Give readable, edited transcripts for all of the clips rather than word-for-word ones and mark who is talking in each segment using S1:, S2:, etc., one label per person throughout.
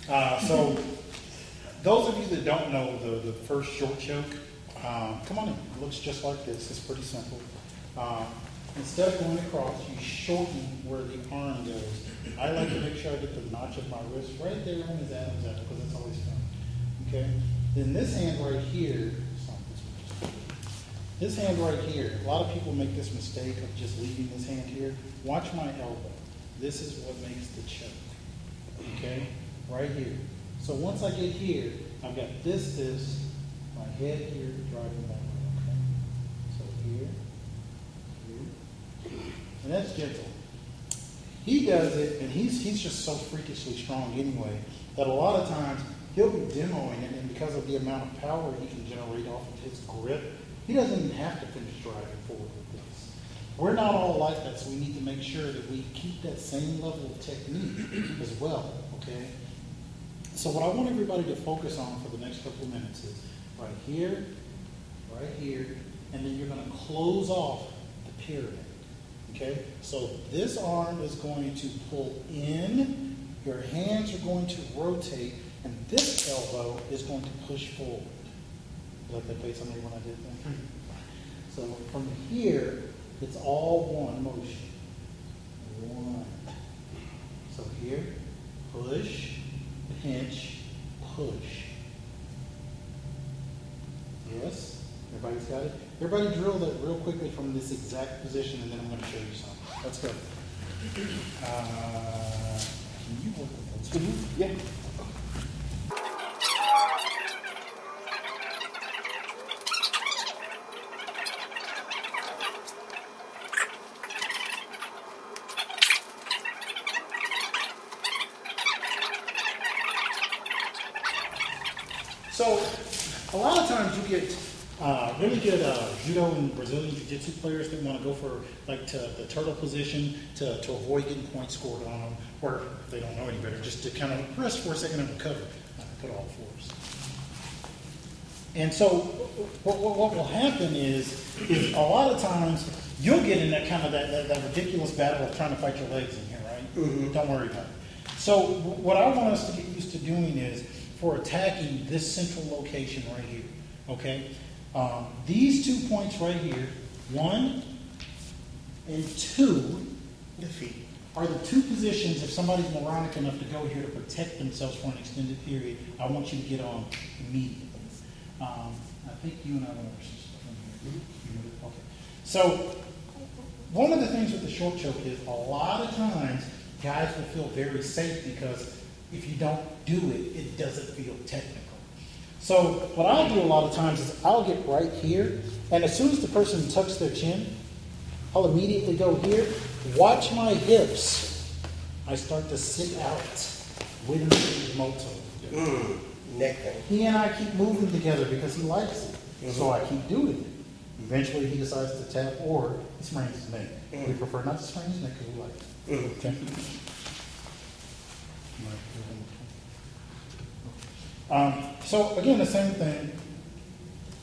S1: So those of you that don't know the first short choke, come on in. It looks just like this. It's pretty simple. Instead of going across, you shorten where the arm goes. I like to make sure I get the notch of my wrist right there on his Adam's apple because that's always fun. Okay? Then this hand right here, this hand right here, a lot of people make this mistake of just leaving this hand here. Watch my elbow. This is what makes the choke. Okay? Right here. So once I get here, I've got this, my head here driving that way. Okay? So here, and that's gentle. He does it, and he's just so freakishly strong anyway, that a lot of times he'll be demoing it, and because of the amount of power he can generate off of his grip, he doesn't even have to finish driving forward with this. We're not all like that, so we need to make sure that we keep that same level of technique as well, okay? So what I want everybody to focus on for the next couple of minutes is right here, and then you're going to close off the pyramid. Okay, so this arm is going to pull in, your hands are going to rotate, and this elbow is going to push forward. Like that face on me when I did that? So from here, it's all one motion. One. So here, push, pinch, push. Yes? Everybody's got it? Everybody drill that real quickly from this exact position, and then I'm going to show you something. Let's go. Can you work with those? Yeah. So, a lot of times you get really good judo and Brazilian jiu-jitsu players that want to go for like the turtle position to avoid getting points scored on them, or if they don't know any better, just to kind of rest for a second and recover. Put all fours. And so what will happen is a lot of times you'll get in that kind of that ridiculous battle of trying to fight your legs in here, right? Mm-hmm. Don't worry about it. So what I want us to get used to doing is for attacking this central location right here, okay? These 2 points right here, 1 and 2, defeat, are the 2 positions if somebody's moronic enough to go here to protect themselves for an extended period, I want you to get on immediately. I think you and I went over some stuff in here. Mm-hmm. Okay. So, one of the things with the short choke is a lot of times guys will feel very safe because if you don't do it, it doesn't feel technical. So what I'll do a lot of times is I'll get right here, and as soon as the person tucks their chin, I'll immediately go here. Watch my hips. I start to sit out with Mr. Moto.
S2: Neck thing.
S1: He and I keep moving together because he likes it. Mm-hmm. So I keep doing it. Eventually he decides to tap or he sprains his neck. Mm-hmm. We prefer not to sprain his neck because we like it. Mm-hmm. Okay. So again, the same thing.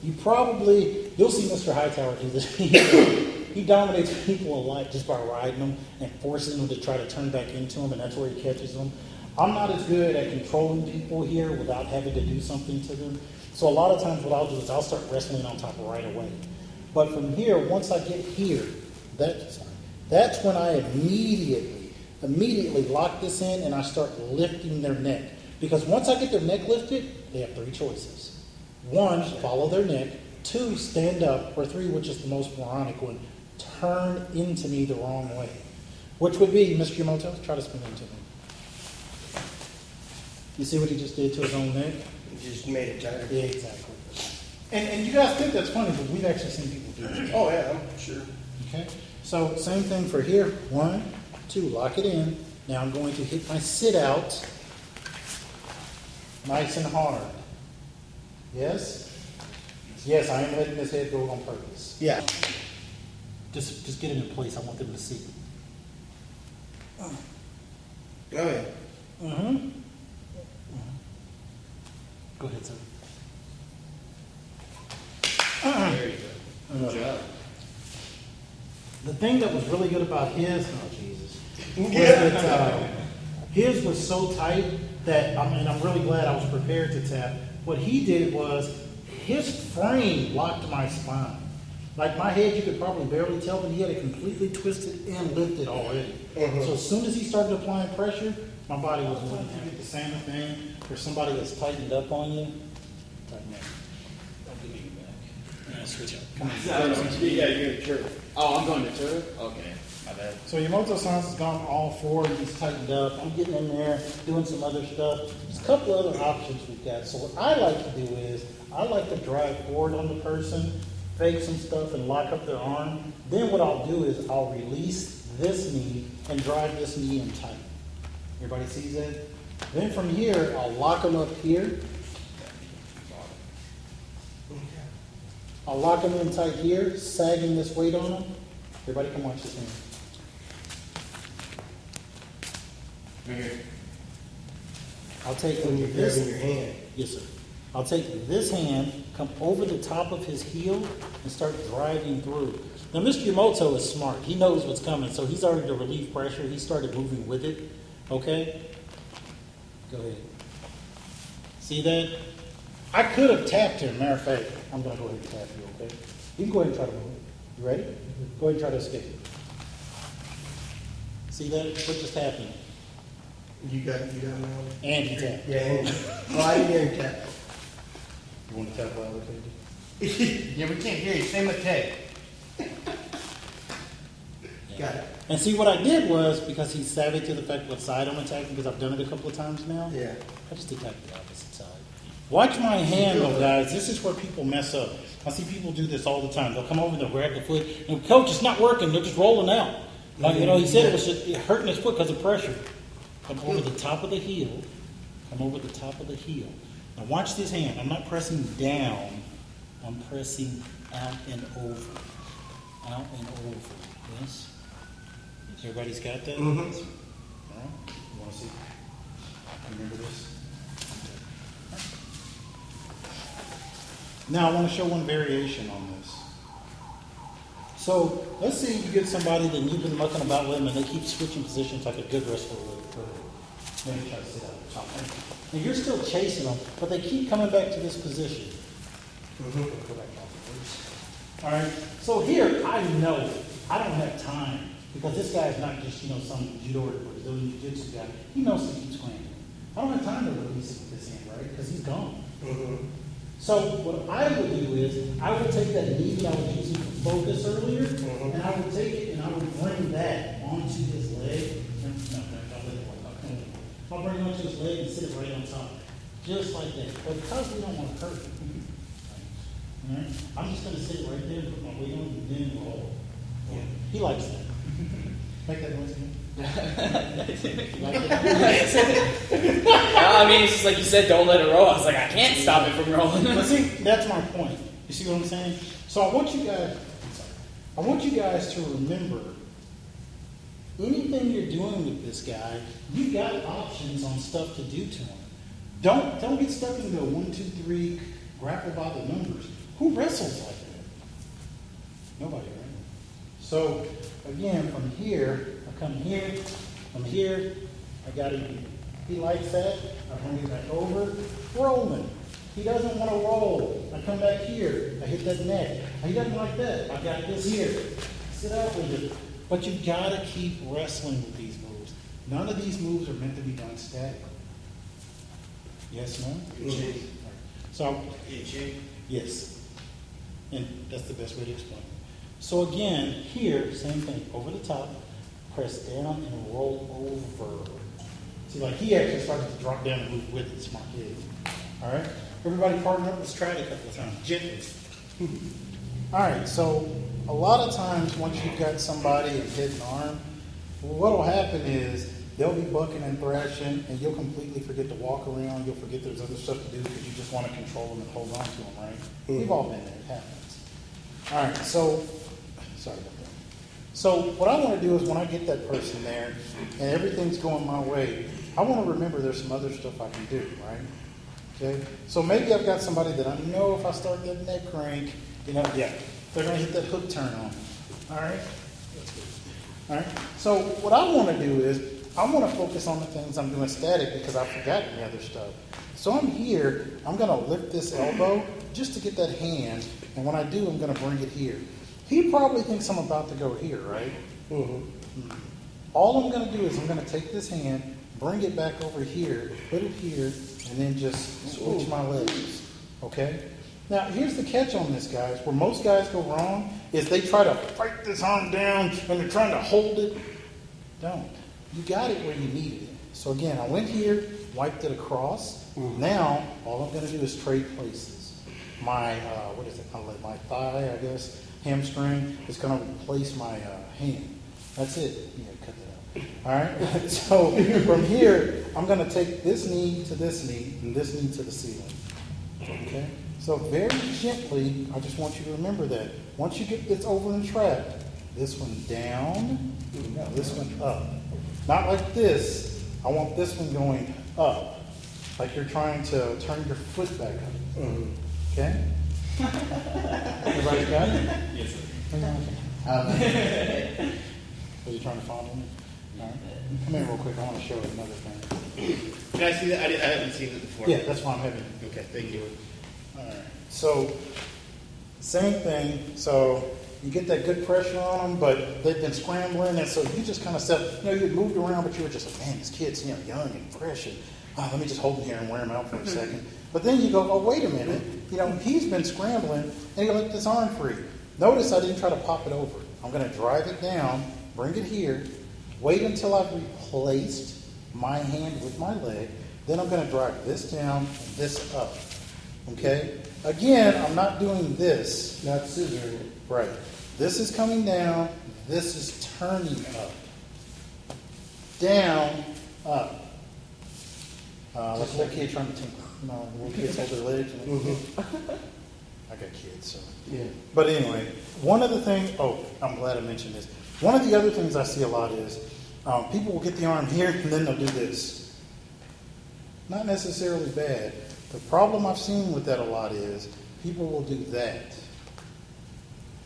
S1: You'll see Mr. Hightower do this. He dominates people a lot just by riding them and forcing them to try to turn back into him, and that's where he catches them. I'm not as good at controlling people here without having to do something to them. So a lot of times what I'll do is I'll start wrestling on top right away. But from here, once I get here, that's when I immediately lock this in and I start lifting their neck. Because once I get their neck lifted, they have 3 choices. 1, follow their neck. 2, stand up. Or 3, which is the most moronic one, turn into me the wrong way. Which would be, Mr. Yamoto, try to spin into me. You see what he just did to his own neck?
S2: He just made it tighter.
S1: Yeah, exactly. And you guys think that's funny, but we've actually seen people do that.
S2: Oh, yeah, I'm sure.
S1: Okay, so same thing for here. 1, 2, lock it in. Now I'm going to hit my sit out nice and hard. Yes? Yes, I am letting this head go on purpose.
S2: Yeah.
S1: Just get it in place. I want them to see.
S2: Oh, yeah.
S1: Mm-hmm. Go ahead, sir.
S2: There you go. Good job.
S1: The thing that was really good about his, oh Jesus, was that His was so tight that, I mean, I'm really glad I was prepared to tap. What he did was, his frame locked my spine. Like my head, you could probably barely tell, but he had it completely twisted and lifted already. So as soon as he started applying pressure, my body was moving. The same thing for somebody that's tightened up on you. Tighten up. Don't give me your back. Yeah, switch up. Come on.
S2: You gotta go to church.
S3: Oh, I'm going to turtle? Okay, my bad.
S1: So Yamato-san's has gone all four, he's tightened up. I'm getting in there, doing some other stuff. There's a couple other options we've got. So what I like to do is, I like to drive forward on the person, fake some stuff and lock up their arm. Then what I'll do is I'll release this knee and drive this knee in tight. Everybody sees that? Then from here, I'll lock them up here. I'll lock them in tight here, sagging this weight on them. Everybody come watch this hand.
S3: Right here.
S1: I'll take
S2: When you're
S1: this.
S2: grabbing your hand.
S1: Yes, sir. I'll take this hand, come over the top of his heel, and start driving through. Now, Mr. Yamamoto is smart. He knows what's coming, so he's already to relieve pressure. He started moving with it. Okay? Go ahead. See that? I could have tapped him. Matter of fact, I'm going to go ahead and tap you, okay? You can go ahead and try to move. You ready? Go ahead and try to escape. See that? What just happened?
S2: You got now?
S1: And he tapped.
S2: Yeah, and, well, I didn't hear him tap.
S1: You want to tap louder, Katie?
S3: Yeah, we can't hear you. Same with Ted.
S2: Got it.
S1: And see, what I did was, because he's savvy to the fact what side I'm attacking, because I've done it a couple of times now,
S2: Yeah.
S1: I just attack the opposite side. Watch my hand, though, guys. This is where people mess up. I see people do this all the time. They'll come over, they'll grab the foot, and coach, it's not working. They're just rolling out. Like, you know, he said it was just hurting his foot because of pressure. Come over the top of the heel. Come over the top of the heel. Now watch this hand. I'm not pressing down. I'm pressing out and over. Out and over. Yes? Everybody's got that?
S2: Mm-hmm.
S1: All right. You want to see? Remember this? Now I want to show one variation on this. So let's say you get somebody that you've been mucking about with them and they keep switching positions like a good wrestler would. Maybe try to sit out the top. Now you're still chasing them, but they keep coming back to this position. Go back off. All right. So here I know I don't have time because this guy is not just some judo or Brazilian jiu-jitsu guy. He knows to keep scrambling. I don't have time to release it with this hand, right? Because he's gone. So what I would do is I would take that knee that I was using for focus earlier, and I would take it and I would bring that onto his leg. I'll bring it onto his leg and sit it right on top, just like that. But because we don't want to hurt him, all right, I'm just going to sit right there and put my weight on and then roll. Yeah. He likes that. Make that noise again.
S3: I mean, it's just like you said, don't let it roll. I was like, I can't stop it from rolling.
S1: But see, that's my point. You see what I'm saying? So I want you guys to remember, anything you're doing with this guy, you got options on stuff to do to him. Don't get stuck into a 1, 2, 3, grapple by the numbers. Who wrestles like that? Nobody, right? So again, from here, I come here, from here, I got him here. He likes that, I bring it back over, rolling. He doesn't want to roll. I come back here, I hit that neck. He doesn't like that. I got this here. Sit out with it. But you've got to keep wrestling with these moves. None of these moves are meant to be done statically. Yes, no? So, yes. And that's the best way to explain it. So again, here, same thing. Over the top, press down and roll over. See, like he actually started to drop down and move with it. Smart kid. All right? Everybody partner up. Let's try it a couple of times. Gently. All right, so a lot of times once you've got somebody and hit an arm, what will happen is they'll be bucking and thrashing, and you'll completely forget to walk around. You'll forget there's other stuff to do because you just want to control them and hold on to them, right? We've all been there. It happens. All right, so sorry about that. So what I want to do is when I get that person there and everything's going my way, I want to remember there's some other stuff I can do, right? Okay, so maybe I've got somebody that I know if I start that neck crank, they're going to hit that hook turn on. All right? That's good. All right, so what I want to do is I want to focus on the things I'm doing static because I've forgotten the other stuff. So I'm here, I'm going to lift this elbow just to get that hand, and when I do, I'm going to bring it here. He probably thinks I'm about to go here, right? All I'm going to do is I'm going to take this hand, bring it back over here, put it here, and then just switch my legs, okay? Now, here's the catch on this, guys. Where most guys go wrong is they try to fight this arm down and they're trying to hold it. Don't. You got it where you needed it. So again, I went here, wiped it across. Now, all I'm going to do is trade places. My, what is it? My thigh, I guess, hamstring is going to replace my hand. That's it. Yeah, cut that out. All right? So from here, I'm going to take this knee to this knee and this knee to the ceiling. Okay? So very gently, I just want you to remember that. Once you get this over and trapped, this one down, this one up. Not like this. I want this one going up. Like you're trying to turn your foot back up. Okay? Everybody got it?
S3: Yes, sir.
S1: Are you trying to follow me? All right. Come here real quick. I want to show you another thing.
S4: Can I see that? I haven't seen it before.
S1: Yeah, that's why I'm having.
S4: Okay, thank you.
S1: All right. So, same thing. So, you get that good pressure on them, but they've been scrambling, and so you just kind of said, you moved around, but you were just like, man, this kid's, young and fresh, and let me just hold him here and wear him out for a second. But then you go, oh, wait a minute. He's been scrambling, and you let this arm free. Notice I didn't try to pop it over. I'm going to drive it down, bring it here, wait until I've replaced my hand with my leg, then I'm going to drive this down and this up. Okay? Again, I'm not doing this.
S2: Not scissoring it.
S1: Right. This is coming down. This is turning up. Down, up. Like a little kid trying to tinker. Little kids hold their legs. I got kids, so.
S2: Yeah.
S1: But anyway, one of the things, I'm glad I mentioned this. One of the other things I see a lot is people will get the arm here and then they'll do this. Not necessarily bad. The problem I've seen with that a lot is people will do that.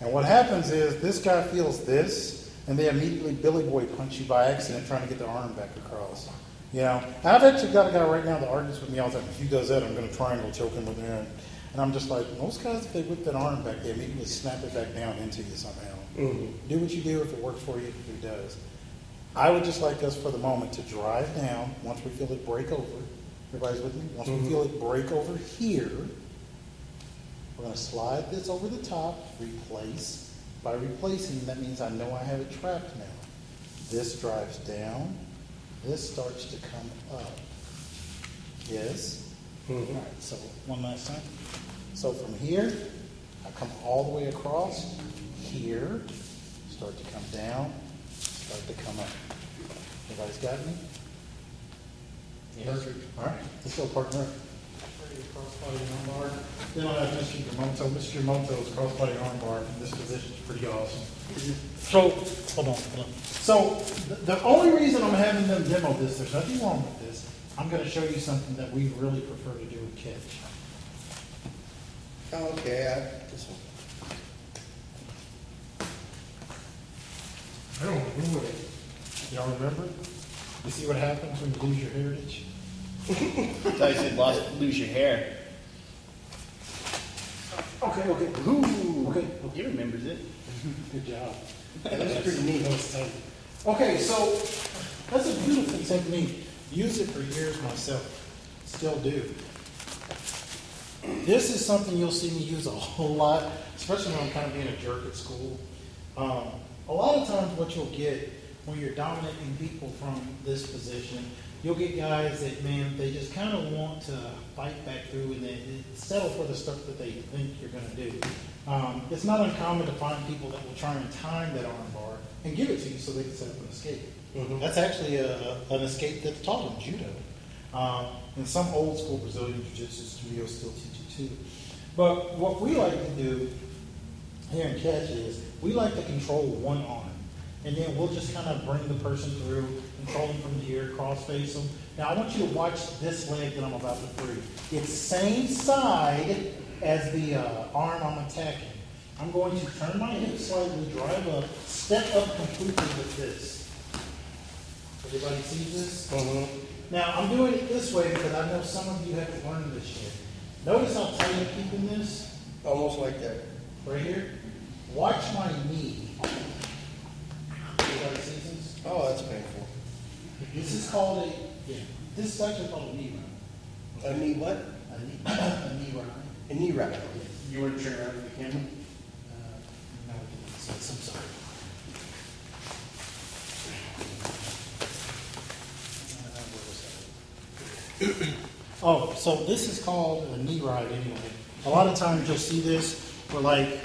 S1: And what happens is this guy feels this, and they immediately Billy Boy punch you by accident trying to get the arm back across. And I've actually got a guy right now that argues with me all the time. If he does that, I'm going to triangle choke him with there. And I'm just like, most guys, if they whip that arm back, they immediately snap it back down into you somehow. Do what you do. If it works for you, it does. I would just like us for the moment to drive down once we feel it break over. Everybody's with me? Once we feel it break over here, we're going to slide this over the top, replace. By replacing, that means I know I have it trapped now. This drives down. This starts to come up. Yes? All right, so one last time. So from here, I come all the way across. Here, start to come down, start to come up. Everybody's got me?
S3: Yes, sir.
S1: All right, let's go, partner. Crossbody armbar. Then I'll have Mr. Yamoto. Mr. Yamoto's crossbody armbar in this position is pretty awesome. So, hold on. So, the only reason I'm having them demo this, there's nothing wrong with this. I'm going to show you something that we really prefer to do with catch.
S2: Oh, okay, this one.
S1: I don't remember it. Y'all remember? You see what happens when you lose your heritage?
S4: I thought you said lose your hair.
S1: Okay.
S4: Ooh.
S1: Okay.
S4: He remembers it.
S1: Good job.
S2: That's pretty neat.
S1: Okay, so that's a beautiful technique. Use it for years myself. Still do. This is something you'll see me use a whole lot, especially when I'm kind of being a jerk at school. A lot of times what you'll get when you're dominating people from this position, you'll get guys that, man, they just kind of want to fight back through and they settle for the stuff that they think you're going to do. It's not uncommon to find people that will try and time that arm bar and give it to you so they can set up an escape. That's actually an escape that's taught in judo. And some old school Brazilian jiu-jitsu studios still teach it too. But what we like to do here in catch is we like to control one arm. And then we'll just kind of bring the person through, control them from here, cross face them. Now I want you to watch this leg that I'm about to free. It's same side as the arm I'm attacking. I'm going to turn my hip slightly, drive up, step up completely with this. Everybody sees this?
S2: Uh-huh.
S1: Now, I'm doing it this way because I know some of you have to learn this shit. Notice how tight I'm keeping this
S2: Almost like that.
S1: right here. Watch my knee. Everybody sees this?
S2: Oh, that's painful.
S1: This is called this is actually called a knee ride.
S2: A knee what?
S1: A knee ride.
S2: A knee wrap.
S5: You want to turn around for the camera?
S1: No, I'm sorry. Where was that? Oh, so this is called a knee ride anyway. A lot of times you'll see this where like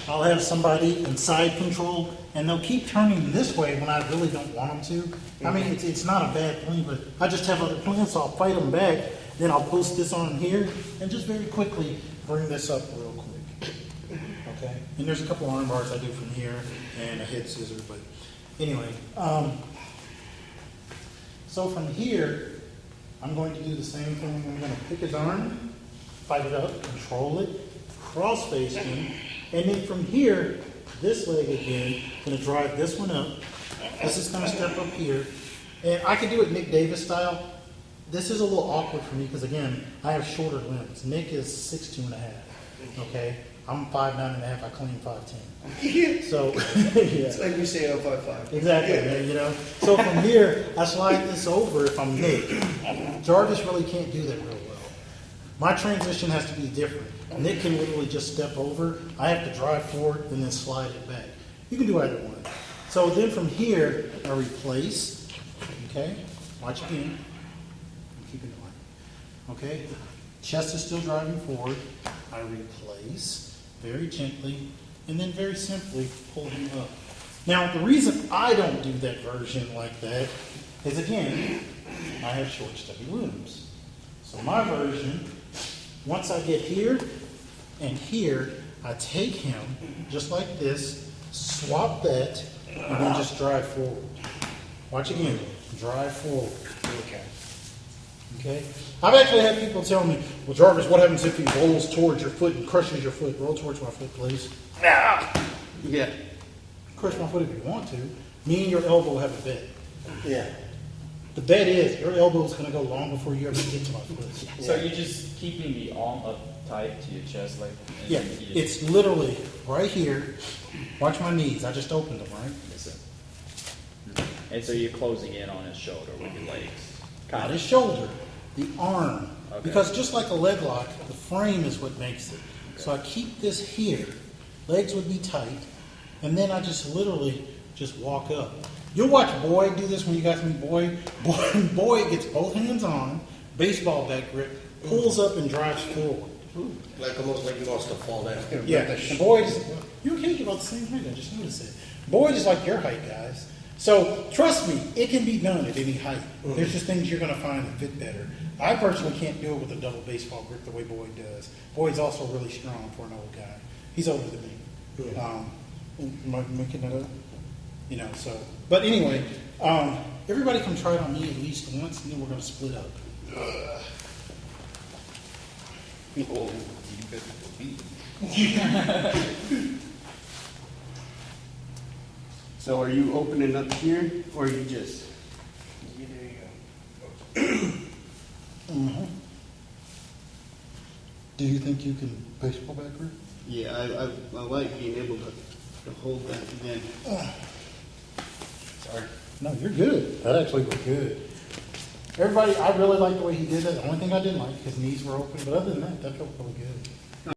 S1: I'll have somebody in side control and they'll keep turning this way when I really don't want them to. I mean, it's not a bad thing, but I just have other plans, so I'll fight them back. Then I'll post this on here and just very quickly bring this up real quick. Okay? And there's a couple arm bars I do from here and a head scissor, but anyway. So from here, I'm going to do the same thing. I'm going to pick his arm, fight it up, control it, cross face him, and then from here, this leg again, I'm going to drive this one up. This is going to step up here. And I can do it Nick Davis style. This is a little awkward for me because, again, I have shorter limbs. Nick is 6'2.5". Okay? I'm 5'9.5". I claim 5'10". So,
S2: It's
S1: yeah.
S2: like we say on 5'5".
S1: Exactly, man, you know. So from here, I slide this over if I'm Nick. Jarvis really can't do that real well. My transition has to be different. Nick can literally just step over. I have to drive forward and then slide it back. You can do either one. So then from here, I replace. Okay, watch again. Keep it going. Okay, chest is still driving forward. I replace very gently and then very simply pull him up. Now, the reason I don't do that version like that is, again, I have short, stubby limbs. So my version, once I get here and here, I take him just like this, swap that, and then just drive forward. Watch again. Drive forward.
S2: Okay.
S1: Okay? I've actually had people tell me, well, Jarvis, what happens if he rolls towards your foot and crushes your foot? Roll towards my foot, please.
S4: Yeah.
S1: Crush my foot if you want to. Me and your elbow have a bet.
S2: Yeah.
S1: The bet is your elbow is going to go long before you ever get to my foot.
S3: So you're just keeping the arm up tight to your chest, like. and
S1: Yeah,
S3: you just-
S1: it's literally right here. Watch my knees. I just opened them, right?
S3: Yes, sir. And so you're closing in on his shoulder with your legs.
S1: Not his shoulder, the arm.
S3: Okay.
S1: Because just like a leg lock, the frame is what makes it. So I keep this here. Legs would be tight. And then I just literally just walk up. You'll watch Boyd do this when you guys meet Boyd. Boyd gets both hands on, baseball bat grip, pulls up and drives forward.
S2: Like almost like he wants to fall down.
S1: Yeah, and Boyd is, you okay about the same height, I just noticed it. Boyd is like your height, guys. So, trust me, it can be done at any height. There's just things you're going to find that fit better. I personally can't do it with a double baseball grip the way Boyd does. Boyd's also really strong for an old guy. He's older than me. Am I making that up? You know, so. But anyway, everybody come try it on me at least once, and then we're going to split up.
S2: Oh,
S5: So are you opening up here, or are you just?
S2: yeah, there you go.
S1: Mm-hmm. Do you think you can baseball back grip?
S5: Yeah, I like being able to hold that again.
S1: Sorry. No, you're good. That actually was good. Everybody, I really like the way he did that. The only thing I didn't like, his knees were open, but other than that, that felt really good.